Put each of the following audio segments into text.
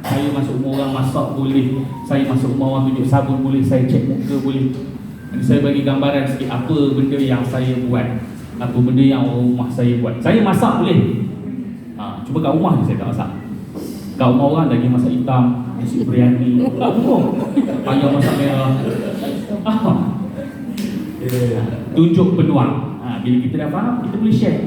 Saya masuk rumah orang masak boleh, saya masuk rumah orang tunjuk sabun boleh, saya cek muka boleh. Jadi saya bagi gambaran sikit apa benda yang saya buat, apa benda yang rumah saya buat. Saya masak boleh, cuma kat rumah je saya tak masak. Kat rumah orang lagi masak hitam, nasi biryani, ayam masak merah, tunjuk peluang. Bila kita dah faham, kita boleh share.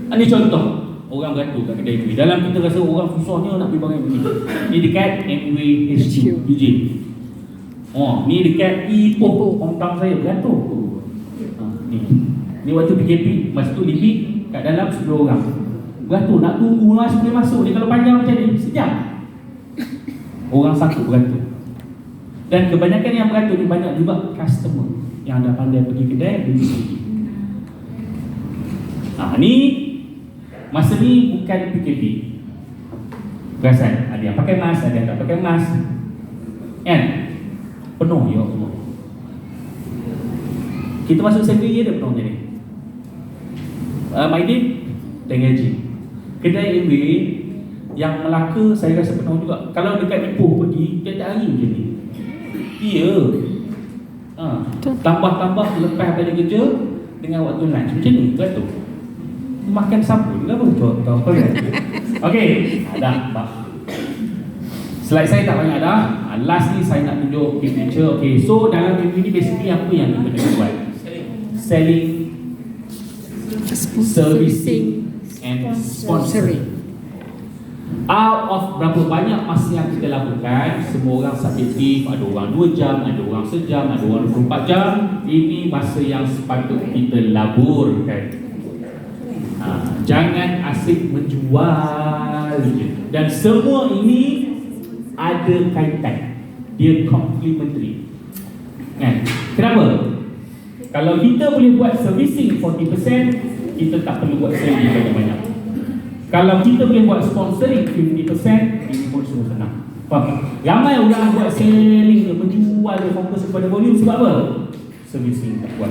Ini contoh orang beratur kat kedai kuih. Dalam kita rasa orang susahnya nak pergi barang begini. Ni dekat MWay HQ UJ. Ni dekat Ipoh, hometown saya beratur. Ni waktu PKP, masa tu lebih kat dalam 10 orang. Beratur, nak tunggu lah sebelum masuk ni. Kalau panjang macam ni, sejam. Orang satu beratur. Dan kebanyakan yang beratur ni banyak juga customer yang dah pandai pergi kedai beli sendiri. Ni masa ni bukan PKP. Perasan ada yang pakai mask, ada yang tak pakai mask. Kan? Penuh ya Allah. Kita masuk sendiri dia penuh jadi. Maidin Tengaji. Kedai MB yang Melaka saya rasa penuh juga. Kalau dekat Ipoh pergi, tiap hari macam ni. Iya. Tambah-tambah lepas pada kerja dengan waktu lunch macam ni, betul. Makan sabun ke apa contoh kan? Okey, dah pak. Slide saya tak banyak dah. Last ni saya nak tunjuk picture. Okey, so dalam video ni basically apa yang kita kena buat? Selling, servicing and sponsoring. Out of berapa banyak masa yang kita lakukan, semua orang subjektif. Ada orang 2 jam, ada orang sejam, ada orang 24 jam. Ini masa yang sepatut kita laburkan. Jangan asyik menjual je. Dan semua ini ada kaitan. Dia complementary. Kan? Kenapa? Kalau kita boleh buat servicing 40%, kita tak perlu buat selling banyak-banyak. Kalau kita boleh buat sponsoring 50%, ini pun semua senang. Faham? Ramai orang buat selling, menjual, dia fokus kepada volume. Sebab apa? Servicing tak buat.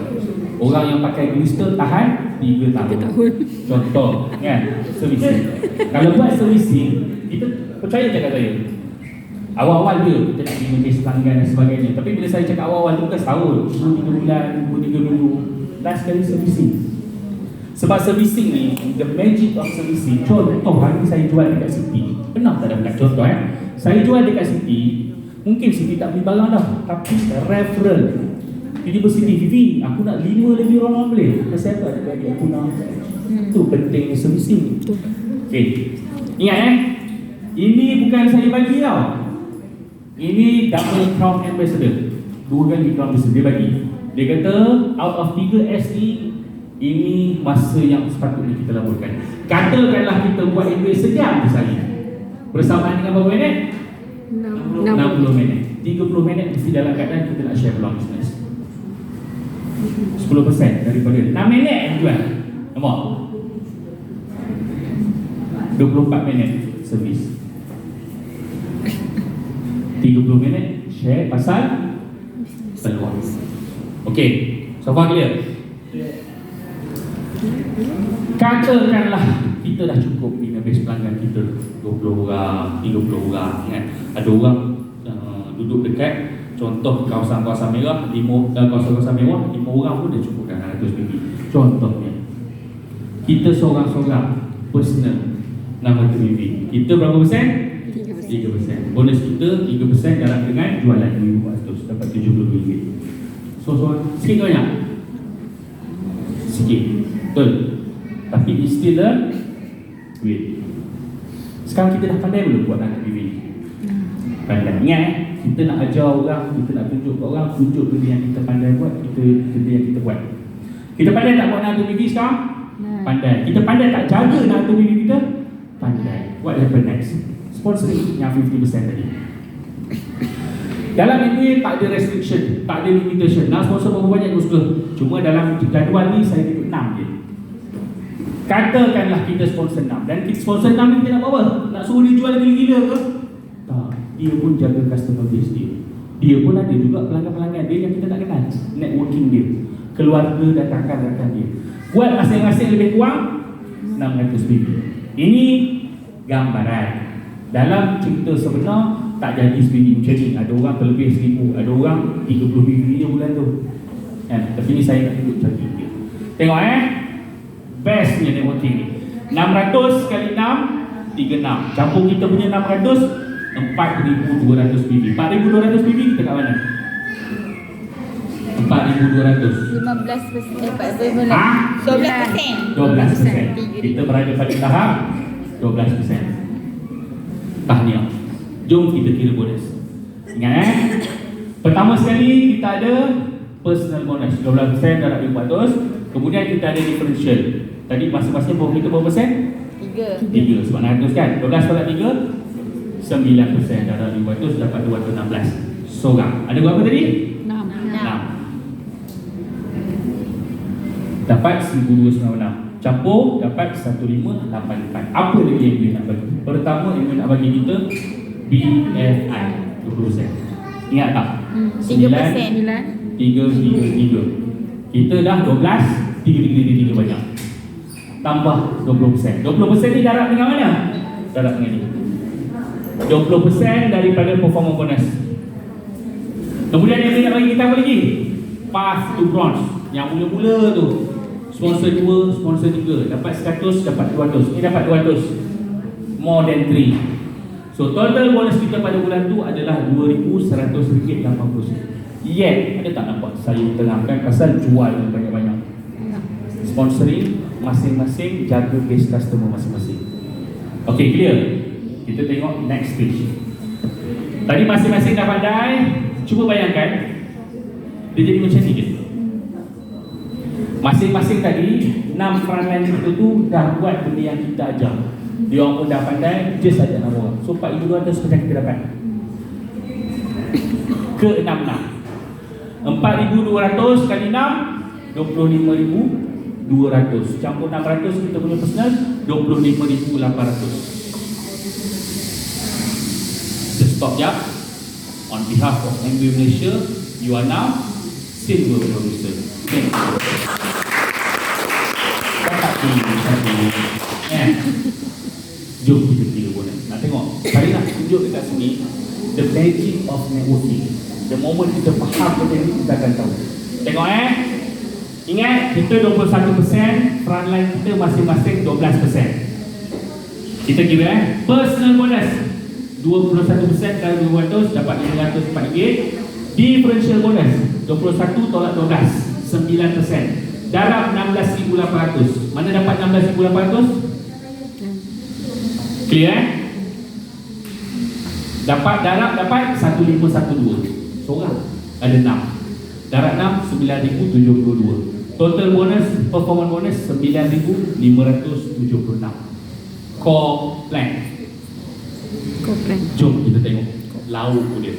Orang yang pakai glister tahan 3 tahun. Contoh kan, servicing. Kalau buat servicing, kita percaya cakap saya, awal-awal dia kita nak pergi base pelanggan dan sebagainya. Tapi bila saya cakap awal-awal tu bukan setahun, 3 bulan, 3 minggu. Last kali servicing. Sebab servicing ni, the magic of servicing. Contoh hari ni saya jual dekat City. Pernah tak dapat contoh Saya jual dekat City, mungkin City tak beli barang dah, tapi referral. Tiba-tiba City, Vivi, aku nak 5 lagi orang boleh. Saya tak ada bagi aku nak. Itu penting servicing. Okay, ingat ini bukan saya bagi tau. Ini double crown ambassador. 2 kali crown ambassador dia bagi. Dia kata out of 3 SE, ini masa yang sepatutnya kita laburkan. Katakanlah kita buat MBA sejam sehari. Bersamaan dengan berapa minit? 60 minit. 30 minit mesti dalam keadaan kita nak share peluang bisnes. 10% daripada 6 minit yang jual. Nampak? 24 minit servis. 30 minit share pasal peluang. Okey, so far clear? Katakanlah kita dah cukup dengan base pelanggan kita 20 orang, 30 orang kan. Ada orang duduk dekat contoh kawasan-kawasan merah, kawasan-kawasan mewah 5 orang pun dah cukup kan 100 lebih. Contohnya kita seorang-seorang personal nama TVV. Kita berapa persen? 3%. Bonus kita 3% dalam dengan jualan RM1,400 dapat RM72. So sikit ke banyak? Sikit. Betul. Tapi it's still a duit. Sekarang kita dah pandai belum buat anak TV? Pandai. Ingat kita nak ajar orang, kita nak tunjuk ke orang, tunjuk benda yang kita pandai buat, benda yang kita buat. Kita pandai tak buat anak TV sekarang? Pandai. Kita pandai tak jaga anak TV kita? Pandai. What happen next? Sponsoring yang 50% tadi. Dalam ini tak ada restriction, tak ada limitation. Nak sponsor berapa banyak pun suka. Cuma dalam jadual ni saya ikut 6 je. Katakanlah kita sponsor 6. Dan kita sponsor 6 ni kita nak buat apa? Nak suruh dia jual gila-gila ke? Tak. Dia pun jaga customer base dia. Dia pun ada juga pelanggan-pelanggan dia yang kita tak kenal. Networking dia, keluarga dan rakan-rakan dia. Buat masing-masing lebih kurang 600 ribu. Ini gambaran. Dalam cerita sebenar tak jadi sebiji macam ni. Ada orang terlebih 1000, ada orang 30 biji je bulan tu. Tapi ni saya nak tunjuk satu dia. Tengok bestnya networking ni. 600 kali 6 36. Campur kita punya 600 4,200 biji. 4,200 biji kita kat mana? 4,200. 15%. 12%. Kita berada pada tahap 12%. Tahniah. Jom kita kira bonus. Ingat pertama sekali kita ada personal bonus 12% darab 400. Kemudian kita ada differential. Tadi masing-masing bawah kita berapa persen? 3 sebab 100 kan. 12 darab 3 9% darab 500 dapat 216 seorang. Ada berapa tadi? 6. Dapat 1296. Campur dapat 1584. Apa lagi yang dia nak bagi? Pertama yang dia nak bagi kita BFI 20%. Ingat tak? 3%. 3. Kita dah 12, 3 banyak. Tambah 20%. 20% ni darab dengan mana? Darab dengan ni. 20% daripada performance bonus. Kemudian yang dia nak bagi kita apa lagi? Path to bronze. Yang mula-mula tu sponsor 2, sponsor 3 dapat 100, dapat 200. Ni dapat 200. More than 3. So total bonus kita pada bulan tu adalah RM2,100.80. Yet, ada tak nampak saya tengahkan pasal jual banyak-banyak. Sponsoring masing-masing, jaga base customer masing-masing. Okay, clear? Kita tengok next stage. Tadi masing-masing dah pandai. Cuba bayangkan dia jadi macam ni je. Masing-masing tadi 6 frontline itu tu dah buat benda yang kita ajar. Dia orang pun dah pandai, just ajak nama orang. So 4,200 macam kita dapat ke 66. 4,200 kali 6 25,200. Campur 600 kita punya personal 25,800. Stop jap. On behalf of MBA Malaysia, you are now silver producer. Okay. Dapat ni. Jom kita kira bonus. Nak tengok. Saya nak tunjuk dekat sini the magic of networking. The moment kita faham benda ni, kita akan tahu. Tengok ingat kita 21%, frontline kita masing-masing 12%. Kita kira personal bonus 21% kali 200 dapat RM504. Differential bonus 21 tolak 12 9%. Darab 16,800. Mana dapat 16,800? Clear Dapat darab dapat 1,512. Seorang ada 6. Darab 6 9,072. Total bonus performance bonus 9,576. Core plan. Jom kita tengok lauk dia.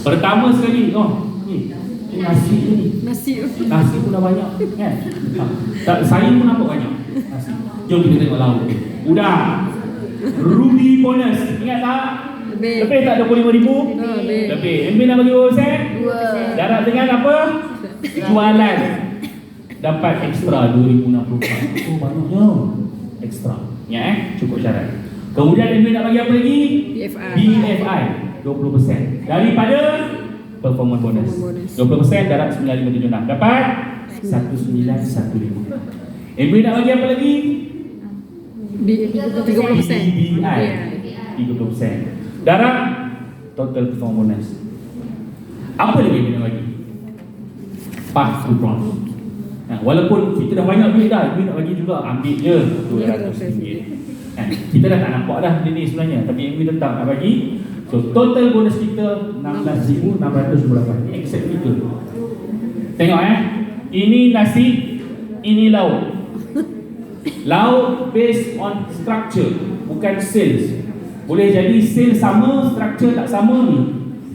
Pertama sekali, ni nasi ni. Nasi pun dah banyak kan? Saya pun nampak banyak nasi. Jom kita tengok lauk dia. Udah. Ruby bonus. Ingat tak? Lebih tak 25,000? Lebih. MB nak bagi berapa persen? 2. Darab dengan apa? Jualan. Dapat ekstra 2,064. Oh banyaknya. Ekstra. Ya cukup syarat. Kemudian MB nak bagi apa lagi? BFI 20%. Daripada performance bonus 20% darab 9,576. Dapat 1,915. MB nak bagi apa lagi? 30%. BBI 30%. Darab total performance bonus. Apa lagi MB nak bagi? Path to bronze. Walaupun kita dah banyak duit dah, MB nak bagi juga, ambil je RM200. Kita dah tak nampak dah benda ni sebenarnya, tapi MB tetap nak bagi. So total bonus kita 16,628. Ini exact figure. Tengok ini nasi, ini lauk. Lauk based on structure, bukan sales. Boleh jadi sales sama, structure tak sama ni.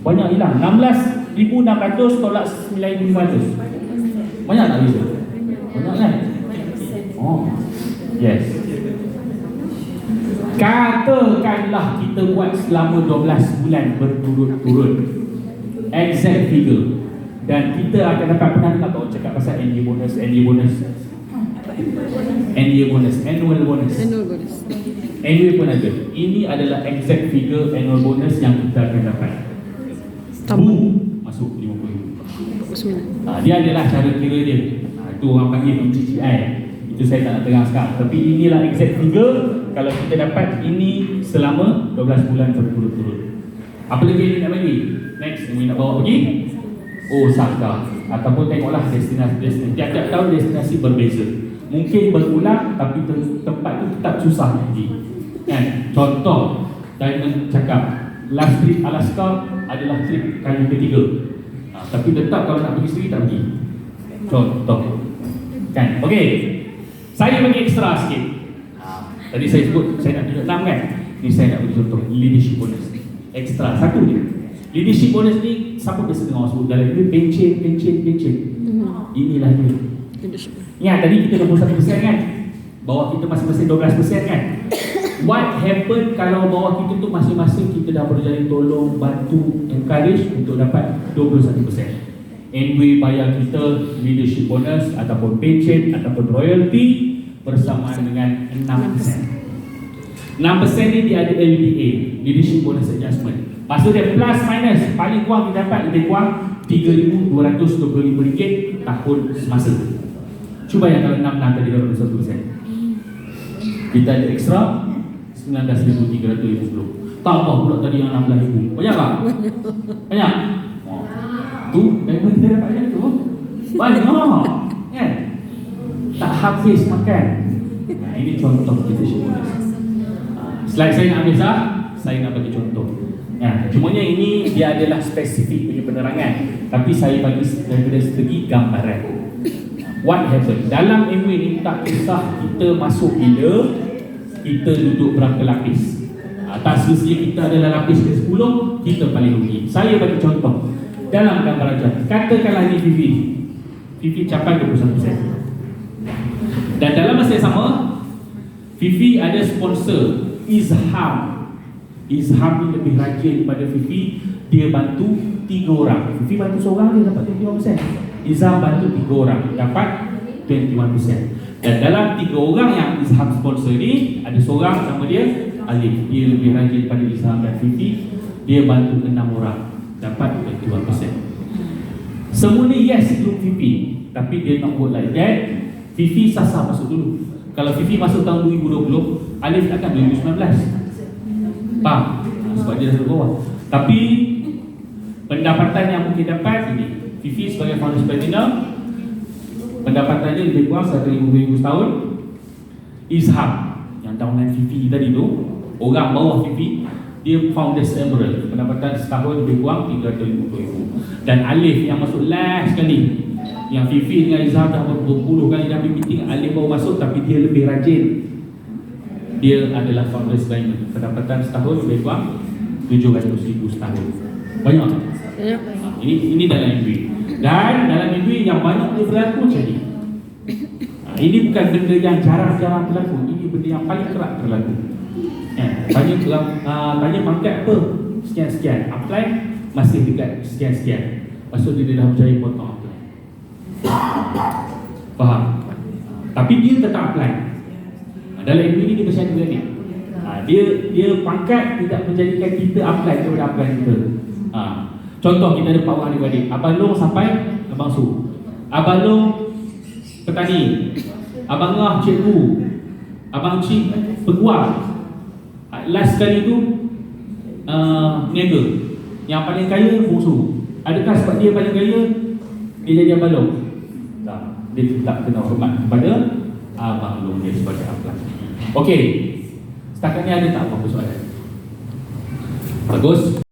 Banyak hilang. 16,600 tolak 9,500. Banyak tak bisa? Banyak kan? Oh, yes. Katakanlah kita buat selama 12 bulan berturut-turut, exact figure, dan kita akan dapat, pernah dengar tak cakap pasal ND bonus, annual bonus. NW pun ada. Ini adalah exact figure annual bonus yang kita akan dapat. Boom, masuk 50,000. Dia adalah cara kira dia. Itu orang panggil MGGI. Itu saya tak nak terang sekarang. Tapi inilah exact figure kalau kita dapat ini selama 12 bulan berturut-turut. Apa lagi yang nak bagi? Next, yang nak bawa pergi Osaka. Ataupun tengoklah destinasi. Tiap-tiap tahun destinasi berbeza. Mungkin berulang tapi tempat itu tetap susah lagi. Kan? Contoh, Diamond cakap last trip Alaska adalah trip kali ketiga. Tapi tetap kalau nak pergi sendiri tak pergi. Contoh. Kan? Okey. Saya bagi ekstra sikit. Tadi saya sebut saya nak tunjuk 6 kan. Ni saya nak bagi contoh leadership bonus. Ekstra satu je. Leadership bonus ni siapa biasa dengar sebut dalam ni pencen. Inilah dia. Ingat tadi kita 21% kan? Bawah kita masing-masing 12% kan? What happen kalau bawah kita tu masing-masing kita dah berjaya tolong, bantu, encourage untuk dapat 21%. NW bayar kita leadership bonus ataupun pension ataupun royalty bersamaan dengan 6%. 6% ni dia ada LDA, leadership bonus adjustment. Maksud dia plus minus, paling kurang kita dapat lebih kurang RM3,225 tahun semasa. Cuba yang kalau 6 tadi 21%. Kita ada ekstra 19,350. Tambah pula tadi yang 16,000. Banyak tak? Banyak? Tu, memang kita dapat macam tu. Banyak kan? Tak habis makan. Nah, ini contoh leadership bonus. Slide saya nak habis tak? Saya nak bagi contoh. Cumanya ini dia adalah spesifik punya penerangan. Tapi saya bagi daripada segi gambaran. What happened? Dalam MW ni tak kisah kita masuk bila, kita duduk berapa lapis. Tak semestinya kita adalah lapis ke-10, kita paling rugi. Saya bagi contoh. Dalam gambar aja, katakanlah ni Fifi capai 21%. Dan dalam masa yang sama, Fifi ada sponsor Izham. Izham ni lebih rajin daripada Fifi. Dia bantu 3 orang. Fifi bantu seorang, dia dapat 21%. Izham bantu 3 orang, dapat 21%. Dan dalam 3 orang yang Izham sponsor ni, ada seorang nama dia Alif. Dia lebih rajin daripada Izham dan Fifi. Dia bantu 6 orang, dapat 21%. Semua ni yes group Fifi, tapi dia nak buat like that. Fifi sasar masuk dulu. Kalau Fifi masuk tahun 2020, Alif akan 2019. Faham? Sebab dia dah bawah. Tapi pendapatan yang mungkin dapat ini, Fifi sebagai founder Platinum, pendapatannya lebih kurang 1,500 setahun. Izham yang downline Fifi tadi tu, orang bawah Fifi, dia founders Emerald, pendapatan setahun lebih kurang 350,000. Dan Alif yang masuk last sekali, yang Fifi dengan Izham dah berpuluh kali dah meeting, Alif baru masuk tapi dia lebih rajin. Dia adalah founders Diamond, pendapatan setahun lebih kurang 700,000 setahun. Banyak tak? Ini dalam MV. Dan dalam MV yang banyak dia berlaku macam ni. Ini bukan benda yang jarang-jarang berlaku. Ini benda yang paling kerap berlaku. Tanya pangkat apa? Sekian-sekian. Apply masih dekat sekian-sekian. Maksud dia dah berjaya potong apply. Faham? Tapi dia tetap apply. Dalam MV ni dia bersyarakat juga ni. Dia pangkat tidak menjadikan kita apply kepada apply kita. Contoh kita ada power adik-adik. Abang Long sampai Abang Su. Abang Long petani. Abang Ngah cikgu. Abang Cik peguam. Last sekali tu niaga. Yang paling kaya Fusu. Adakah sebab dia paling kaya dia jadi Abang Long? Tak. Dia tak kena hormat kepada Abang Long dia sebagai apply. Okey. Setakat ni ada tak apa-apa soalan? Bagus.